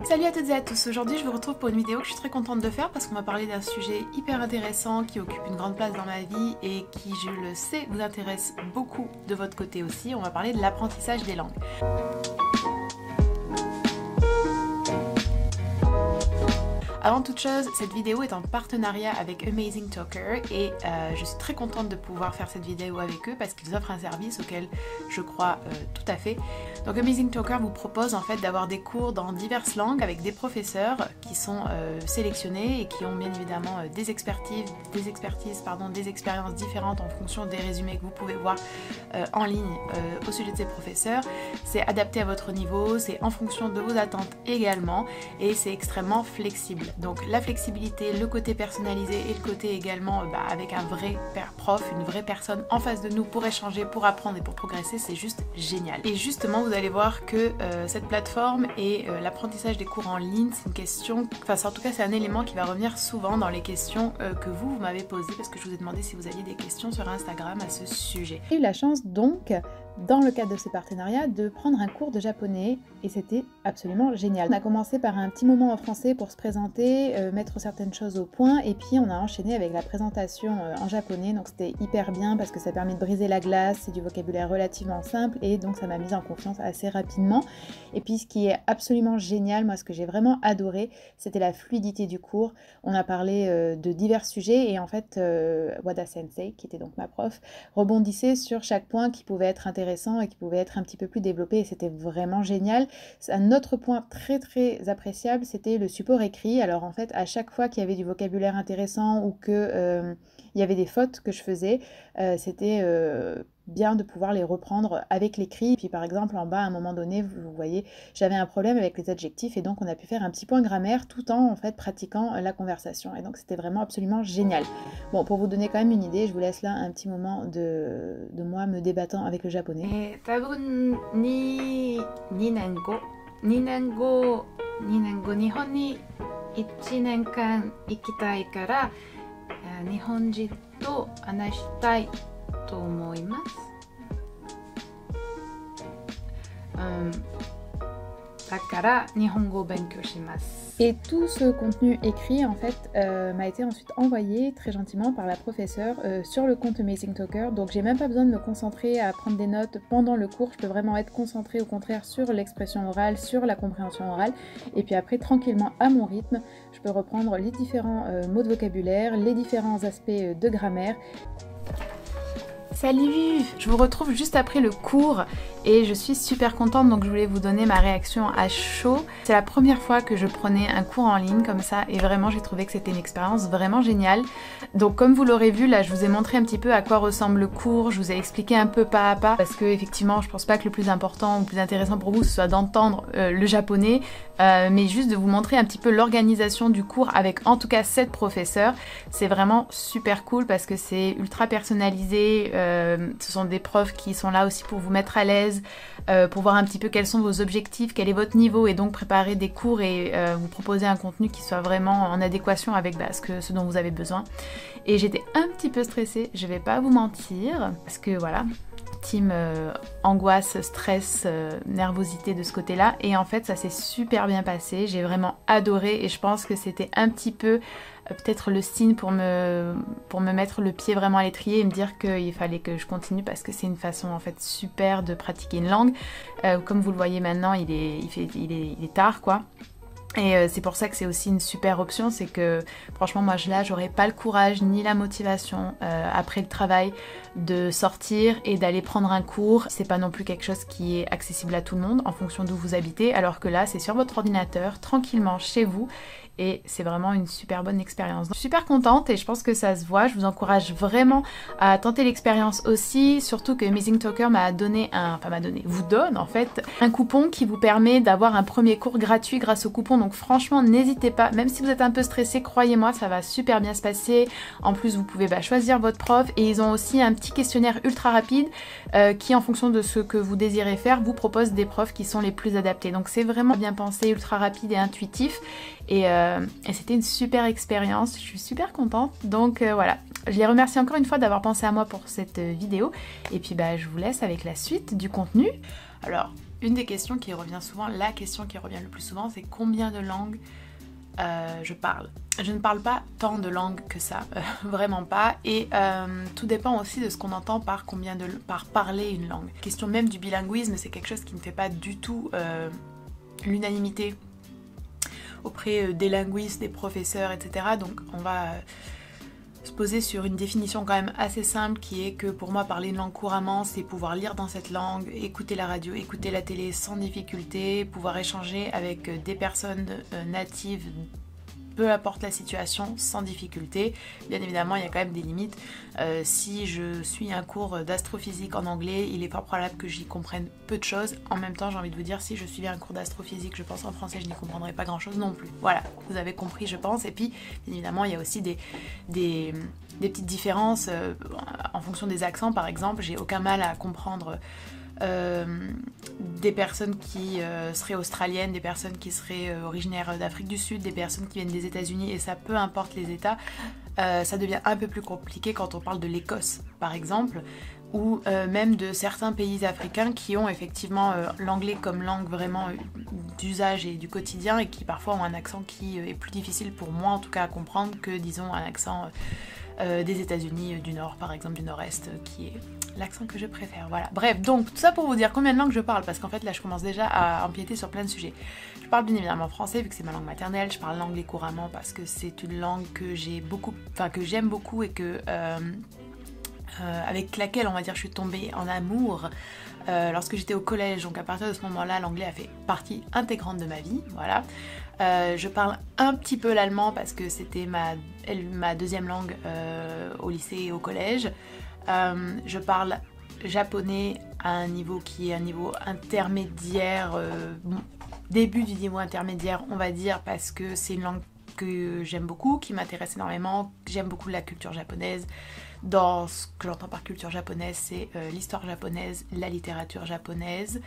Salut à toutes et à tous, aujourd'hui je vous retrouve pour une vidéo que je suis très contente de faire parce qu'on va parler d'un sujet hyper intéressant qui occupe une grande place dans ma vie et qui, je le sais, vous intéresse beaucoup de votre côté aussi. On va parler de l'apprentissage des langues. Avant toute chose, cette vidéo est en partenariat avec Amazing Talker et je suis très contente de pouvoir faire cette vidéo avec eux parce qu'ils offrent un service auquel je crois tout à fait. Donc Amazing Talker vous propose en fait d'avoir des cours dans diverses langues avec des professeurs qui sont sélectionnés et qui ont bien évidemment des expériences différentes en fonction des résumés que vous pouvez voir en ligne au sujet de ces professeurs. C'est adapté à votre niveau, c'est en fonction de vos attentes également et c'est extrêmement flexible. Donc la flexibilité, le côté personnalisé et le côté également avec un vrai prof, une vraie personne en face de nous pour échanger, pour apprendre et pour progresser, c'est juste génial. Et justement vous allez voir que cette plateforme et l'apprentissage des cours en ligne, c'est une question, en tout cas c'est un élément qui va revenir souvent dans les questions que vous m'avez posées parce que je vous ai demandé si vous aviez des questions sur Instagram à ce sujet. J'ai eu la chance donc, dans le cadre de ce partenariat, de prendre un cours de japonais et c'était absolument génial. On a commencé par un petit moment en français pour se présenter, mettre certaines choses au point et puis on a enchaîné avec la présentation en japonais, donc c'était hyper bien parce que ça permet de briser la glace, c'est du vocabulaire relativement simple et donc ça m'a mise en confiance assez rapidement. Et puis ce qui est absolument génial, moi ce que j'ai vraiment adoré, c'était la fluidité du cours. On a parlé de divers sujets et en fait Wada Sensei, qui était donc ma prof, rebondissait sur chaque point qui pouvait être intéressant et qui pouvait être un petit peu plus développé et c'était vraiment génial. Un autre point très appréciable, c'était le support écrit. Alors en fait, à chaque fois qu'il y avait du vocabulaire intéressant ou que il y avait des fautes que je faisais, c'était bien de pouvoir les reprendre avec l'écrit. Puis par exemple en bas à un moment donné, vous voyez, j'avais un problème avec les adjectifs et donc on a pu faire un petit point grammaire tout en fait pratiquant la conversation et donc c'était vraiment absolument génial. Bon, pour vous donner quand même une idée, je vous laisse là un petit moment de moi me débattant avec le japonais. 多分2年後日本に1年間行きたいから日本人と話したいと思います。だから日本語を勉強します。Et tout ce contenu écrit en fait m'a été ensuite envoyé très gentiment par la professeure sur le compte Amazing Talker. Donc j'ai même pas besoin de me concentrer à prendre des notes pendant le cours. Je peux vraiment être concentrée au contraire sur l'expression orale, sur la compréhension orale. Et puis après tranquillement à mon rythme, je peux reprendre les différents mots de vocabulaire, les différents aspects de grammaire. Salut! Je vous retrouve juste après le cours et je suis super contente donc je voulais vous donner ma réaction à chaud. C'est la première fois que je prenais un cours en ligne comme ça et vraiment j'ai trouvé que c'était une expérience vraiment géniale. Donc comme vous l'aurez vu là je vous ai montré un petit peu à quoi ressemble le cours, je vous ai expliqué un peu pas à pas parce que effectivement je pense pas que le plus important ou le plus intéressant pour vous ce soit d'entendre le japonais mais juste de vous montrer un petit peu l'organisation du cours avec en tout cas 7 professeurs. C'est vraiment super cool parce que c'est ultra personnalisé. Ce sont des profs qui sont là aussi pour vous mettre à l'aise, pour voir un petit peu quels sont vos objectifs, quel est votre niveau et donc préparer des cours et vous proposer un contenu qui soit vraiment en adéquation avec ce dont vous avez besoin. Et j'étais un petit peu stressée, je vais pas vous mentir, parce que voilà, team angoisse, stress, nervosité de ce côté-là et en fait ça s'est super bien passé, j'ai vraiment adoré et je pense que c'était un petit peu peut-être le signe pour me mettre le pied vraiment à l'étrier et me dire qu'il fallait que je continue parce que c'est une façon en fait super de pratiquer une langue. Comme vous le voyez maintenant, il est tard quoi. Et c'est pour ça que c'est aussi une super option, c'est que franchement moi là j'aurais pas le courage ni la motivation après le travail de sortir et d'aller prendre un cours. C'est pas non plus quelque chose qui est accessible à tout le monde en fonction d'où vous habitez, alors que là c'est sur votre ordinateur, tranquillement chez vous et c'est vraiment une super bonne expérience. Donc, je suis super contente et je pense que ça se voit, je vous encourage vraiment à tenter l'expérience aussi, surtout que Amazing Talker vous donne en fait un coupon qui vous permet d'avoir un premier cours gratuit grâce au coupon. Donc franchement n'hésitez pas, même si vous êtes un peu stressé, croyez-moi ça va super bien se passer. En plus vous pouvez choisir votre prof et ils ont aussi un petit questionnaire ultra rapide qui en fonction de ce que vous désirez faire vous propose des profs qui sont les plus adaptés. Donc c'est vraiment bien pensé, ultra rapide et intuitif et c'était une super expérience, je suis super contente. Donc voilà, je les remercie encore une fois d'avoir pensé à moi pour cette vidéo et puis je vous laisse avec la suite du contenu. Alors Une des questions qui revient souvent, la question qui revient le plus souvent, c'est combien de langues je parle. Je ne parle pas tant de langues que ça, vraiment pas, et tout dépend aussi de ce qu'on entend par parler une langue. La question même du bilinguisme, c'est quelque chose qui ne fait pas du tout l'unanimité auprès des linguistes, des professeurs, etc. Donc on va se poser sur une définition quand même assez simple qui est que pour moi parler une langue couramment c'est pouvoir lire dans cette langue, écouter la radio, écouter la télé sans difficulté, pouvoir échanger avec des personnes natives peu importe la situation, sans difficulté. Bien évidemment, il y a quand même des limites. Si je suis un cours d'astrophysique en anglais, il est fort probable que j'y comprenne peu de choses. En même temps, j'ai envie de vous dire, si je suivais un cours d'astrophysique, je pense en français, je n'y comprendrais pas grand chose non plus. Voilà, vous avez compris, je pense. Et puis, bien évidemment, il y a aussi des petites différences en fonction des accents. Par exemple, j'ai aucun mal à comprendre des personnes qui seraient australiennes, des personnes qui seraient originaires d'Afrique du Sud, des personnes qui viennent des États-Unis, et ça, peu importe les États, ça devient un peu plus compliqué quand on parle de l'Écosse par exemple, ou même de certains pays africains qui ont effectivement l'anglais comme langue vraiment d'usage et du quotidien, et qui parfois ont un accent qui est plus difficile pour moi en tout cas à comprendre que disons un accent des États-Unis du Nord, par exemple du Nord-Est, qui est l'accent que je préfère. Voilà. Bref, donc tout ça pour vous dire combien de langues je parle, parce qu'en fait là je commence déjà à empiéter sur plein de sujets. Je parle bien évidemment français vu que c'est ma langue maternelle, je parle l'anglais couramment parce que c'est une langue que j'aime beaucoup et que avec laquelle on va dire je suis tombée en amour lorsque j'étais au collège, donc à partir de ce moment-là l'anglais a fait partie intégrante de ma vie, voilà. Je parle un petit peu l'allemand parce que c'était ma deuxième langue au lycée et au collège. Je parle japonais à un niveau qui est un niveau intermédiaire, début du niveau intermédiaire on va dire, parce que c'est une langue que j'aime beaucoup, qui m'intéresse énormément, j'aime beaucoup la culture japonaise. Dans ce que j'entends par culture japonaise, c'est l'histoire japonaise, la littérature japonaise.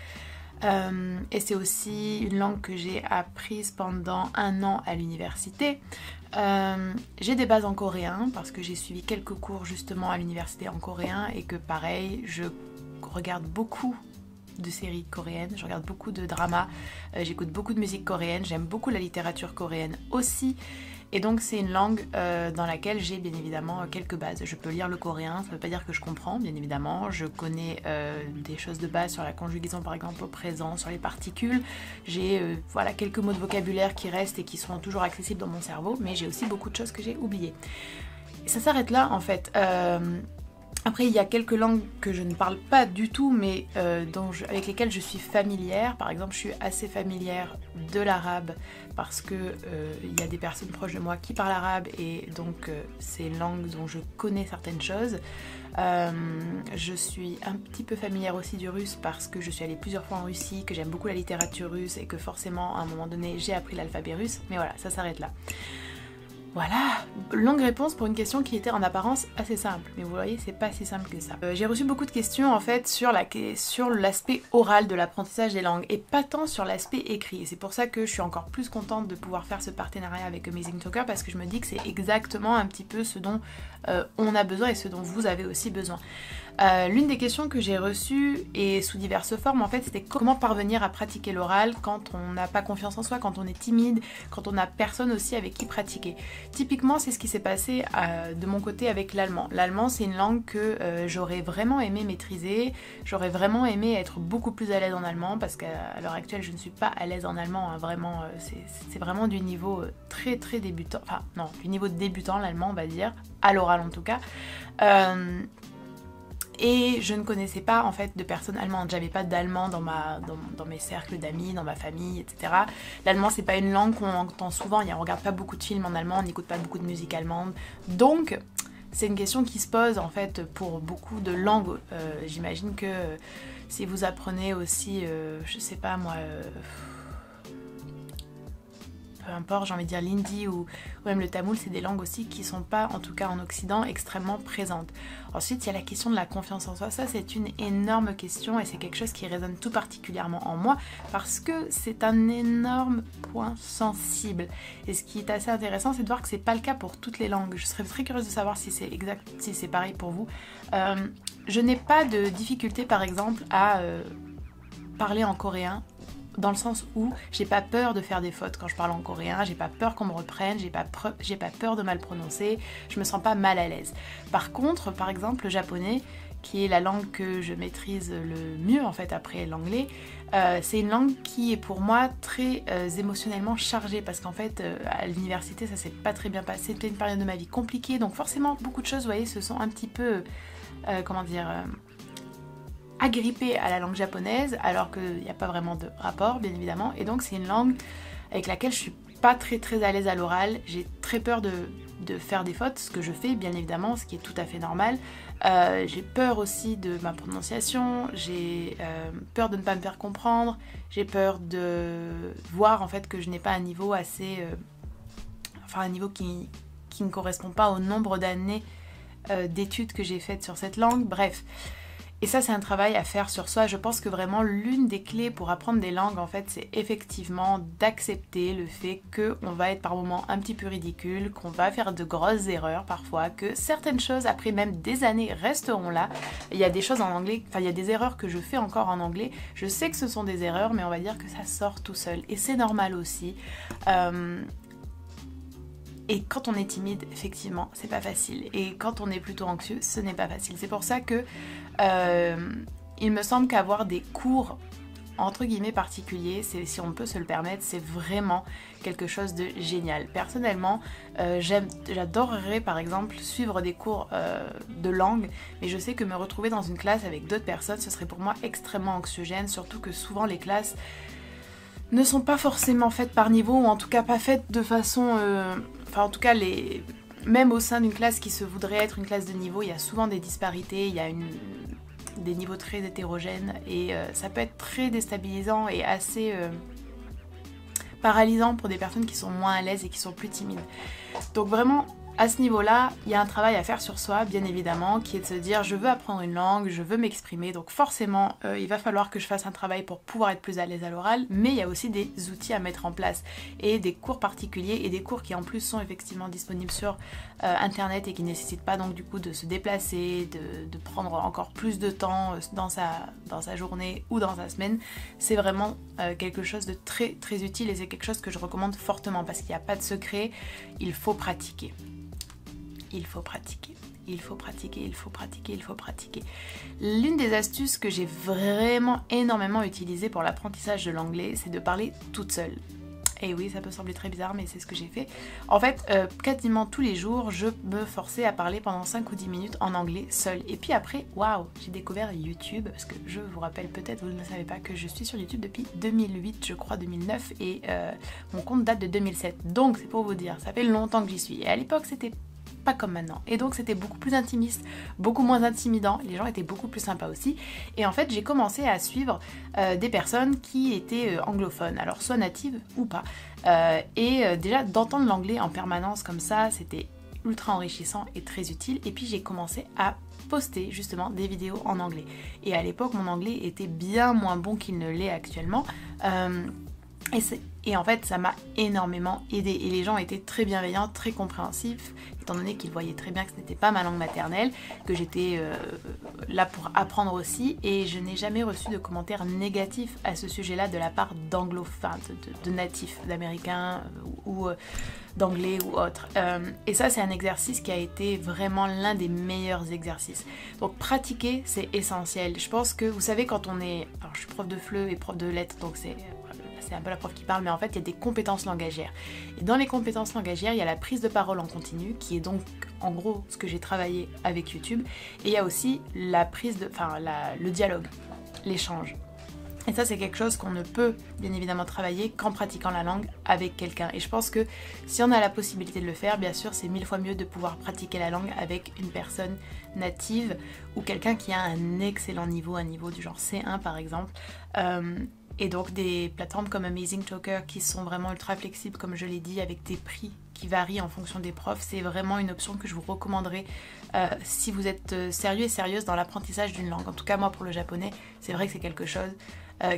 Et c'est aussi une langue que j'ai apprise pendant 1 an à l'université. J'ai des bases en coréen parce que j'ai suivi quelques cours justement à l'université en coréen, et que pareil, je regarde beaucoup de séries coréennes, je regarde beaucoup de dramas, j'écoute beaucoup de musique coréenne, j'aime beaucoup la littérature coréenne aussi. Et donc c'est une langue dans laquelle j'ai bien évidemment quelques bases. Je peux lire le coréen, ça ne veut pas dire que je comprends, bien évidemment. Je connais des choses de base sur la conjugaison par exemple au présent, sur les particules. J'ai voilà, quelques mots de vocabulaire qui restent et qui sont toujours accessibles dans mon cerveau, mais j'ai aussi beaucoup de choses que j'ai oubliées. Et ça s'arrête là en fait. Après, il y a quelques langues que je ne parle pas du tout, mais avec lesquelles je suis familière. Par exemple, je suis assez familière de l'arabe parce que il y a des personnes proches de moi qui parlent arabe, et donc c'est une langue dont je connais certaines choses. Je suis un petit peu familière aussi du russe parce que je suis allée plusieurs fois en Russie, que j'aime beaucoup la littérature russe et que forcément à un moment donné j'ai appris l'alphabet russe. Mais voilà, ça s'arrête là. Voilà, longue réponse pour une question qui était en apparence assez simple, mais vous voyez, c'est pas si simple que ça. J'ai reçu beaucoup de questions en fait sur l'aspect oral de l'apprentissage des langues, et pas tant sur l'aspect écrit. Et c'est pour ça que je suis encore plus contente de pouvoir faire ce partenariat avec Amazing Talker, parce que je me dis que c'est exactement un petit peu ce dont on a besoin et ce dont vous avez aussi besoin. L'une des questions que j'ai reçues, et sous diverses formes en fait, c'était comment parvenir à pratiquer l'oral quand on n'a pas confiance en soi, quand on est timide, quand on n'a personne aussi avec qui pratiquer. Typiquement, c'est ce qui s'est passé de mon côté avec l'allemand. L'allemand, c'est une langue que j'aurais vraiment aimé maîtriser, j'aurais vraiment aimé être beaucoup plus à l'aise en allemand, parce qu'à l'heure actuelle, je ne suis pas à l'aise en allemand, hein, vraiment, c'est vraiment du niveau très très débutant, enfin non, du niveau de débutant l'allemand on va dire, à l'oral en tout cas. Et je ne connaissais pas en fait de personnes allemandes, j'avais pas d'allemand dans mes cercles d'amis, dans ma famille, etc. L'allemand c'est pas une langue qu'on entend souvent, on regarde pas beaucoup de films en allemand, on n'écoute pas beaucoup de musique allemande, donc c'est une question qui se pose en fait pour beaucoup de langues. J'imagine que si vous apprenez aussi, je sais pas moi, peu importe, j'ai envie de dire l'hindi ou même le tamoul, c'est des langues aussi qui sont pas, en tout cas en Occident, extrêmement présentes. Ensuite, il y a la question de la confiance en soi. Ça, c'est une énorme question, et c'est quelque chose qui résonne tout particulièrement en moi parce que c'est un énorme point sensible. Et ce qui est assez intéressant, c'est de voir que c'est pas le cas pour toutes les langues. Je serais très curieuse de savoir si c'est pareil pour vous. Je n'ai pas de difficulté, par exemple, à parler en coréen, dans le sens où j'ai pas peur de faire des fautes quand je parle en coréen, j'ai pas peur qu'on me reprenne, j'ai pas peur de mal prononcer, je me sens pas mal à l'aise. Par contre, par exemple, le japonais, qui est la langue que je maîtrise le mieux en fait après l'anglais, c'est une langue qui est pour moi très émotionnellement chargée, parce qu'en fait à l'université ça s'est pas très bien passé, c'était une période de ma vie compliquée, donc forcément beaucoup de choses, vous voyez, se sont un petit peu, agrippée à la langue japonaise, alors qu'il n'y a pas vraiment de rapport, bien évidemment, et donc c'est une langue avec laquelle je suis pas très à l'aise à l'oral, j'ai très peur de faire des fautes, ce que je fais bien évidemment, ce qui est tout à fait normal. J'ai peur aussi de ma prononciation, j'ai peur de ne pas me faire comprendre, j'ai peur de voir en fait que je n'ai pas un niveau assez... un niveau qui ne correspond pas au nombre d'années d'études que j'ai faites sur cette langue, bref. Et ça, c'est un travail à faire sur soi. Je pense que vraiment l'une des clés pour apprendre des langues, en fait, c'est effectivement d'accepter le fait qu'on va être par moments un petit peu ridicule, qu'on va faire de grosses erreurs parfois, que certaines choses, après même des années, resteront là. Il y a des choses en anglais, il y a des erreurs que je fais encore en anglais. Je sais que ce sont des erreurs, mais on va dire que ça sort tout seul. Et c'est normal aussi. Et quand on est timide, effectivement, c'est pas facile. Et quand on est plutôt anxieux, ce n'est pas facile. C'est pour ça que il me semble qu'avoir des cours entre guillemets particuliers, si on peut se le permettre, c'est vraiment quelque chose de génial. Personnellement, j'adorerais par exemple suivre des cours de langue, mais je sais que me retrouver dans une classe avec d'autres personnes, ce serait pour moi extrêmement anxiogène, surtout que souvent les classes ne sont pas forcément faites par niveau, ou en tout cas pas faites de façon... en tout cas, même au sein d'une classe qui se voudrait être une classe de niveau, il y a souvent des disparités, il y a des niveaux très hétérogènes, et ça peut être très déstabilisant et assez paralysant pour des personnes qui sont moins à l'aise et qui sont plus timides. Donc vraiment, à ce niveau-là, il y a un travail à faire sur soi, bien évidemment, qui est de se dire je veux apprendre une langue, je veux m'exprimer, donc forcément il va falloir que je fasse un travail pour pouvoir être plus à l'aise à l'oral, mais il y a aussi des outils à mettre en place et des cours particuliers et des cours qui en plus sont effectivement disponibles sur internet et qui ne nécessitent pas donc du coup de se déplacer, de prendre encore plus de temps dans sa journée ou dans sa semaine. C'est vraiment quelque chose de très utile, et c'est quelque chose que je recommande fortement parce qu'il n'y a pas de secret, il faut pratiquer. Il faut pratiquer, il faut pratiquer, il faut pratiquer, il faut pratiquer. L'une des astuces que j'ai vraiment énormément utilisées pour l'apprentissage de l'anglais, c'est de parler toute seule. Et oui, ça peut sembler très bizarre, mais c'est ce que j'ai fait. En fait, quasiment tous les jours, je me forçais à parler pendant 5 ou 10 minutes en anglais seule. Et puis après, waouh, j'ai découvert YouTube, parce que je vous rappelle peut-être, vous ne le savez pas, que je suis sur YouTube depuis 2008, je crois 2009, et mon compte date de 2007. Donc c'est pour vous dire, ça fait longtemps que j'y suis. Et à l'époque, c'était pas comme maintenant, et donc c'était beaucoup plus intimiste, beaucoup moins intimidant, les gens étaient beaucoup plus sympas aussi, et en fait j'ai commencé à suivre des personnes qui étaient anglophones, alors soit natives ou pas, et déjà d'entendre l'anglais en permanence comme ça, c'était ultra enrichissant et très utile. Et puis j'ai commencé à poster justement des vidéos en anglais, et à l'époque mon anglais était bien moins bon qu'il ne l'est actuellement, et en fait ça m'a énormément aidé, et les gens étaient très bienveillants, très compréhensifs, étant donné qu'ils voyaient très bien que ce n'était pas ma langue maternelle, que j'étais là pour apprendre aussi, et je n'ai jamais reçu de commentaires négatifs à ce sujet-là de la part d'anglophones, de natifs, d'américains ou d'anglais ou autres. Et ça c'est un exercice qui a été vraiment l'un des meilleurs exercices. Donc pratiquer c'est essentiel. Je pense que vous savez quand on est... Alors je suis prof de FLE et prof de lettres, donc c'est un peu la prof qui parle, mais en fait il y a des compétences langagières. Et dans les compétences langagières, il y a la prise de parole en continu, qui est donc en gros ce que j'ai travaillé avec YouTube, et il y a aussi la prise de... le dialogue, l'échange. Et ça c'est quelque chose qu'on ne peut bien évidemment travailler qu'en pratiquant la langue avec quelqu'un. Et je pense que si on a la possibilité de le faire, bien sûr c'est 1000 fois mieux de pouvoir pratiquer la langue avec une personne native ou quelqu'un qui a un excellent niveau, un niveau du genre C1 par exemple. Et donc des plateformes comme Amazing Talker qui sont vraiment ultra flexibles, comme je l'ai dit, avec des prix qui varient en fonction des profs, c'est vraiment une option que je vous recommanderais si vous êtes sérieux et sérieuse dans l'apprentissage d'une langue. En tout cas moi pour le japonais, c'est vrai que c'est quelque chose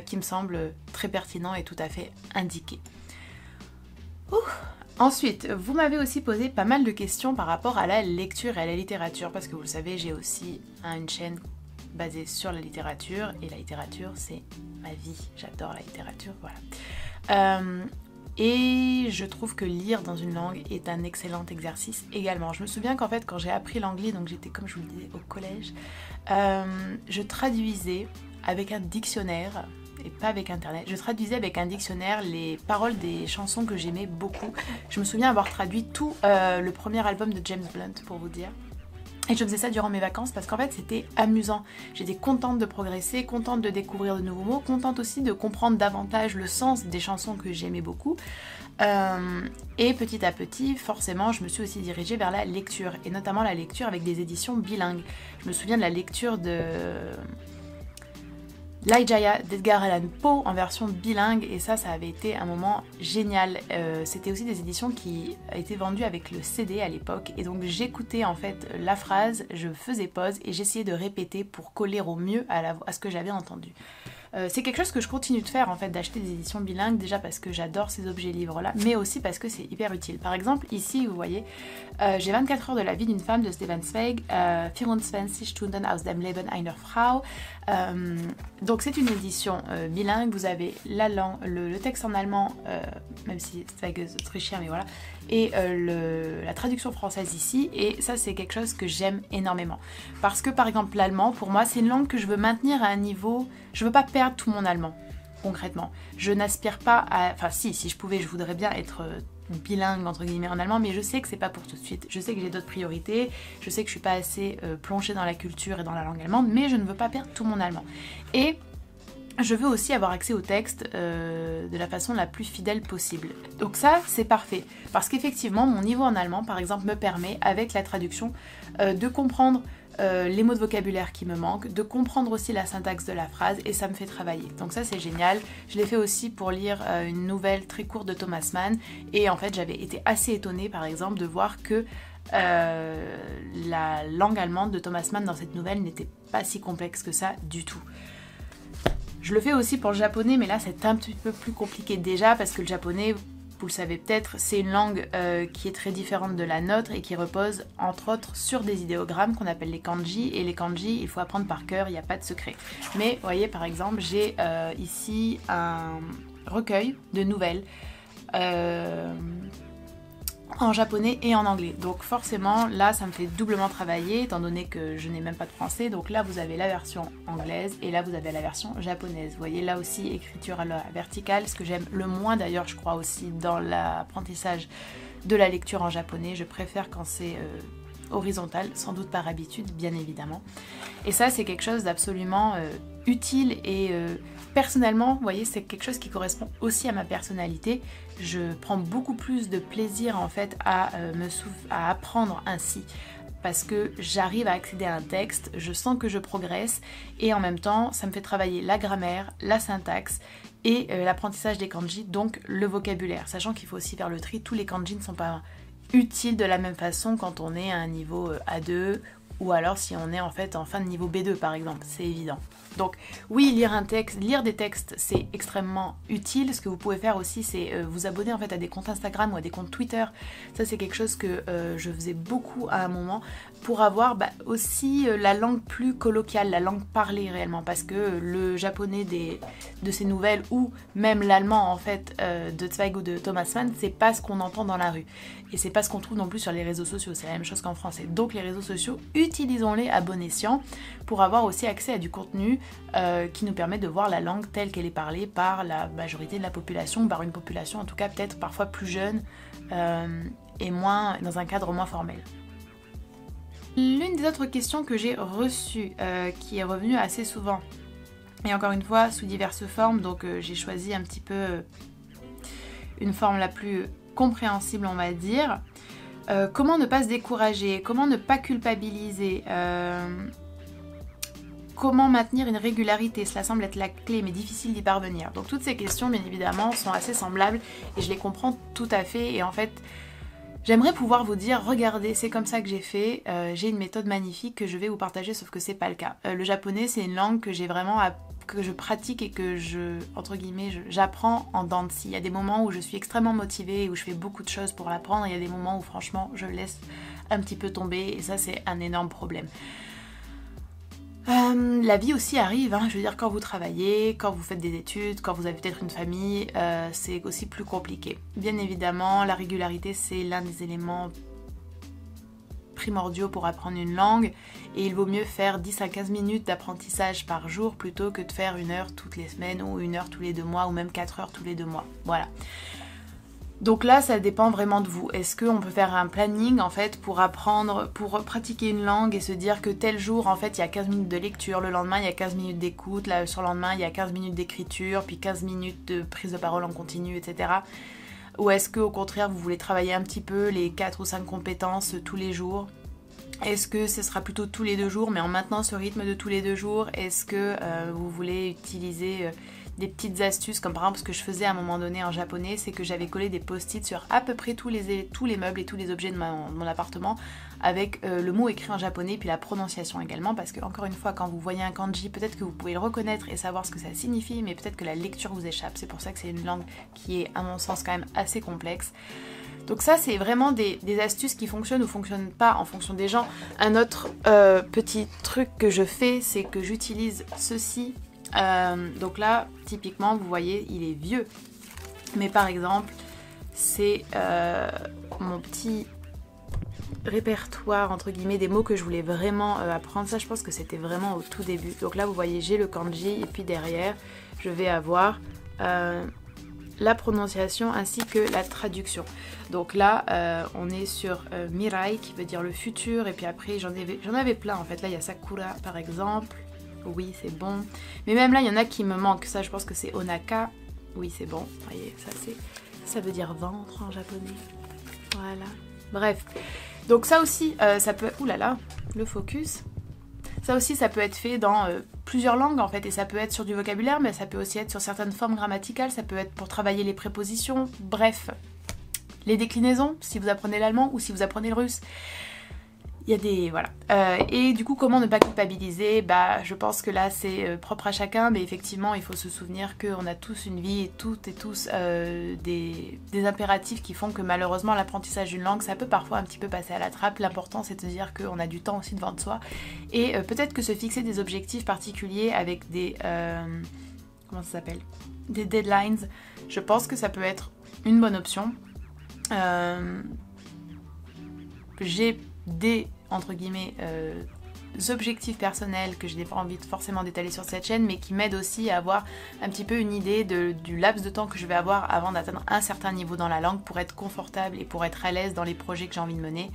qui me semble très pertinent et tout à fait indiqué. Ensuite, vous m'avez aussi posé pas mal de questions par rapport à la lecture et à la littérature, parce que vous le savez, j'ai aussi une chaîne basée sur la littérature, et la littérature c'est ma vie, j'adore la littérature, voilà. Et je trouve que lire dans une langue est un excellent exercice également. Je me souviens qu'en fait quand j'ai appris l'anglais, donc j'étais comme je vous le disais au collège, je traduisais avec un dictionnaire, et pas avec internet, je traduisais avec un dictionnaire les paroles des chansons que j'aimais beaucoup. Je me souviens avoir traduit tout le premier album de James Blunt pour vous dire. Et je faisais ça durant mes vacances parce qu'en fait c'était amusant. J'étais contente de progresser, contente de découvrir de nouveaux mots, contente aussi de comprendre davantage le sens des chansons que j'aimais beaucoup. Et petit à petit, forcément, je me suis aussi dirigée vers la lecture. Et notamment la lecture avec des éditions bilingues. Je me souviens de la lecture de Ligeia d'Edgar Allan Poe en version bilingue, et ça avait été un moment génial. C'était aussi des éditions qui étaient vendues avec le CD à l'époque, et donc j'écoutais en fait la phrase, je faisais pause et j'essayais de répéter pour coller au mieux à ce que j'avais entendu. C'est quelque chose que je continue de faire en fait, d'acheter des éditions bilingues, déjà parce que j'adore ces objets livres là, mais aussi parce que c'est hyper utile. Par exemple ici vous voyez, j'ai 24 heures de la vie d'une femme de Stefan Zweig, 24 Stunden aus dem Leben einer Frau. Donc c'est une édition bilingue, vous avez la langue, le texte en allemand, même si Zweig est autrichien, mais voilà, et la traduction française ici, et ça c'est quelque chose que j'aime énormément. Parce que par exemple l'allemand, pour moi c'est une langue que je veux maintenir à un niveau, je veux pas perdre tout mon allemand, concrètement. Je n'aspire pas à, enfin si je pouvais, je voudrais bien être bilingue entre guillemets en allemand, mais je sais que c'est pas pour tout de suite. Je sais que j'ai d'autres priorités, je sais que je suis pas assez plongée dans la culture et dans la langue allemande, mais je ne veux pas perdre tout mon allemand. Et je veux aussi avoir accès au texte de la façon la plus fidèle possible. Donc ça, c'est parfait. Parce qu'effectivement, mon niveau en allemand, par exemple, me permet, avec la traduction, de comprendre les mots de vocabulaire qui me manquent, de comprendre aussi la syntaxe de la phrase, et ça me fait travailler. Donc ça, c'est génial. Je l'ai fait aussi pour lire une nouvelle très courte de Thomas Mann, et en fait, j'avais été assez étonnée, par exemple, de voir que la langue allemande de Thomas Mann dans cette nouvelle n'était pas si complexe que ça du tout. Je le fais aussi pour le japonais, mais là c'est un petit peu plus compliqué déjà parce que le japonais, vous le savez peut-être, c'est une langue qui est très différente de la nôtre et qui repose entre autres sur des idéogrammes qu'on appelle les kanji, et les kanji il faut apprendre par cœur, il n'y a pas de secret. Mais vous voyez par exemple j'ai ici un recueil de nouvelles en japonais et en anglais, donc forcément là ça me fait doublement travailler étant donné que je n'ai même pas de français. Donc là vous avez la version anglaise et là vous avez la version japonaise. Vous voyez là aussi écriture à la verticale, ce que j'aime le moins d'ailleurs je crois aussi dans l'apprentissage de la lecture en japonais. Je préfère quand c'est horizontal, sans doute par habitude bien évidemment, et ça c'est quelque chose d'absolument utile et personnellement, vous voyez, c'est quelque chose qui correspond aussi à ma personnalité. Je prends beaucoup plus de plaisir en fait à apprendre ainsi, parce que j'arrive à accéder à un texte, je sens que je progresse, et en même temps ça me fait travailler la grammaire, la syntaxe et l'apprentissage des kanji, donc le vocabulaire, sachant qu'il faut aussi faire le tri, tous les kanji ne sont pas utiles de la même façon quand on est à un niveau A2 ou alors si on est en fait en fin de niveau B2 par exemple, c'est évident. Donc oui, lire des textes c'est extrêmement utile. Ce que vous pouvez faire aussi c'est vous abonner en fait à des comptes Instagram ou à des comptes Twitter. Ça c'est quelque chose que je faisais beaucoup à un moment pour avoir aussi la langue plus colloquiale, la langue parlée réellement, parce que le japonais de ces nouvelles ou même l'allemand en fait de Zweig ou de Thomas Mann, c'est pas ce qu'on entend dans la rue et c'est pas ce qu'on trouve non plus sur les réseaux sociaux, c'est la même chose qu'en français. Donc les réseaux sociaux, utilisons-les à bon escient pour avoir aussi accès à du contenu qui nous permet de voir la langue telle qu'elle est parlée par la majorité de la population, par une population en tout cas peut-être parfois plus jeune et moins dans un cadre moins formel. L'une des autres questions que j'ai reçues, qui est revenue assez souvent, et encore une fois sous diverses formes, donc j'ai choisi un petit peu une forme la plus compréhensible on va dire. Comment ne pas se décourager, comment ne pas culpabiliser, comment maintenir une régularité, cela semble être la clé mais difficile d'y parvenir. Donc toutes ces questions bien évidemment sont assez semblables et je les comprends tout à fait, et en fait j'aimerais pouvoir vous dire regardez c'est comme ça que j'ai fait, j'ai une méthode magnifique que je vais vous partager, sauf que c'est pas le cas. Le japonais c'est une langue que j'ai vraiment que je pratique et que entre guillemets j'apprends en dents de scie. Il y a des moments où je suis extrêmement motivée et où je fais beaucoup de choses pour l'apprendre, il y a des moments où franchement je laisse un petit peu tomber et ça c'est un énorme problème. La vie aussi arrive, hein. Je veux dire, quand vous travaillez, quand vous faites des études, quand vous avez peut-être une famille, c'est aussi plus compliqué. Bien évidemment, la régularité, c'est l'un des éléments primordiaux pour apprendre une langue, et il vaut mieux faire 10 à 15 minutes d'apprentissage par jour plutôt que de faire 1 heure toutes les semaines ou 1 heure tous les 2 mois ou même 4 heures tous les 2 mois. Voilà. Donc là, ça dépend vraiment de vous. Est-ce qu'on peut faire un planning en fait pour apprendre, pour pratiquer une langue et se dire que tel jour en fait il y a 15 minutes de lecture, le lendemain il y a 15 minutes d'écoute, là sur le lendemain il y a 15 minutes d'écriture, puis 15 minutes de prise de parole en continu, etc. Ou est-ce qu'au contraire vous voulez travailler un petit peu les 4 ou 5 compétences tous les jours? Est-ce que ce sera plutôt tous les 2 jours mais en maintenant ce rythme de tous les 2 jours? Est-ce que vous voulez utiliser des petites astuces, comme par exemple ce que je faisais à un moment donné en japonais, c'est que j'avais collé des post-it sur à peu près tous les meubles et tous les objets de mon appartement avec le mot écrit en japonais puis la prononciation également, parce que encore une fois quand vous voyez un kanji, peut-être que vous pouvez le reconnaître et savoir ce que ça signifie, mais peut-être que la lecture vous échappe. C'est pour ça que c'est une langue qui est à mon sens quand même assez complexe. Donc ça c'est vraiment des astuces qui fonctionnent ou fonctionnent pas en fonction des gens. Un autre petit truc que je fais, c'est que j'utilise ceci. Donc là, typiquement, vous voyez, il est vieux. Mais par exemple, c'est mon petit répertoire, entre guillemets, des mots que je voulais vraiment apprendre. Ça, je pense que c'était vraiment au tout début. Donc là, vous voyez, j'ai le kanji et puis derrière, je vais avoir la prononciation ainsi que la traduction. Donc là, on est sur Mirai, qui veut dire le futur. Et puis après, j'en avais plein, en fait. Là, il y a Sakura, par exemple. Oui, c'est bon. Mais même là, il y en a qui me manquent. Ça, je pense que c'est Onaka. Oui, c'est bon. Vous voyez, ça veut dire ventre en japonais. Voilà. Bref. Donc ça aussi, ça peut... Ouh là là, le focus. Ça aussi, ça peut être fait dans plusieurs langues, en fait. Et ça peut être sur du vocabulaire, mais ça peut aussi être sur certaines formes grammaticales. Ça peut être pour travailler les prépositions. Bref. Les déclinaisons, si vous apprenez l'allemand ou si vous apprenez le russe. Il y a des... voilà. Et du coup, comment ne pas culpabiliser? Bah, je pense que là, c'est propre à chacun, mais effectivement, il faut se souvenir qu'on a tous une vie et toutes et tous des impératifs qui font que malheureusement, l'apprentissage d'une langue, ça peut parfois un petit peu passer à la trappe. L'important, c'est de se dire qu'on a du temps aussi devant de soi. Et peut-être que se fixer des objectifs particuliers avec des... comment ça s'appelle? Des deadlines. Je pense que ça peut être une bonne option. J'ai des, entre guillemets, objectifs personnels que je n'ai pas envie de forcément d'étaler sur cette chaîne, mais qui m'aident aussi à avoir un petit peu une idée du laps de temps que je vais avoir avant d'atteindre un certain niveau dans la langue pour être confortable et pour être à l'aise dans les projets que j'ai envie de mener.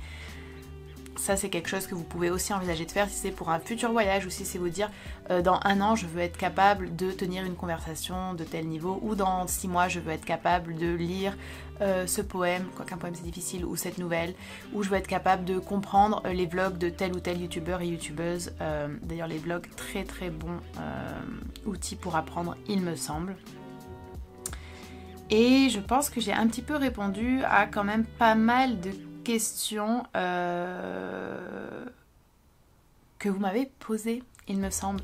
Ça, c'est quelque chose que vous pouvez aussi envisager de faire si c'est pour un futur voyage ou si c'est vous dire dans 1 an je veux être capable de tenir une conversation de tel niveau, ou dans 6 mois je veux être capable de lire ce poème, quoiqu'un poème c'est difficile, ou cette nouvelle, ou je veux être capable de comprendre les vlogs de tel ou tel youtubeur et youtubeuse. D'ailleurs les vlogs, très très bon outil pour apprendre, il me semble. Et je pense que j'ai un petit peu répondu à quand même pas mal de questions que vous m'avez posées, il me semble.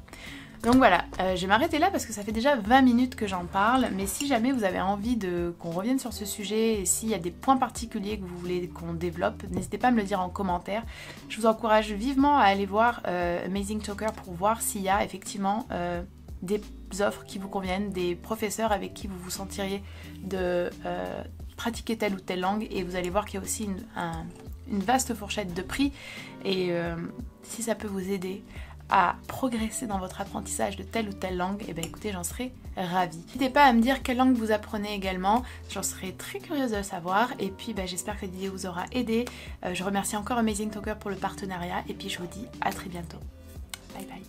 Donc voilà, je vais m'arrêter là parce que ça fait déjà 20 minutes que j'en parle, mais si jamais vous avez envie qu'on revienne sur ce sujet et s'il y a des points particuliers que vous voulez qu'on développe, n'hésitez pas à me le dire en commentaire. Je vous encourage vivement à aller voir Amazing Talker pour voir s'il y a effectivement des offres qui vous conviennent, des professeurs avec qui vous vous sentiriez de pratiquer telle ou telle langue, et vous allez voir qu'il y a aussi une vaste fourchette de prix, et si ça peut vous aider à progresser dans votre apprentissage de telle ou telle langue, et bien écoutez, j'en serais ravie. N'hésitez pas à me dire quelle langue vous apprenez également, j'en serais très curieuse de le savoir, et puis j'espère que cette vidéo vous aura aidé. Je remercie encore Amazing Talker pour le partenariat, et puis je vous dis à très bientôt. Bye bye.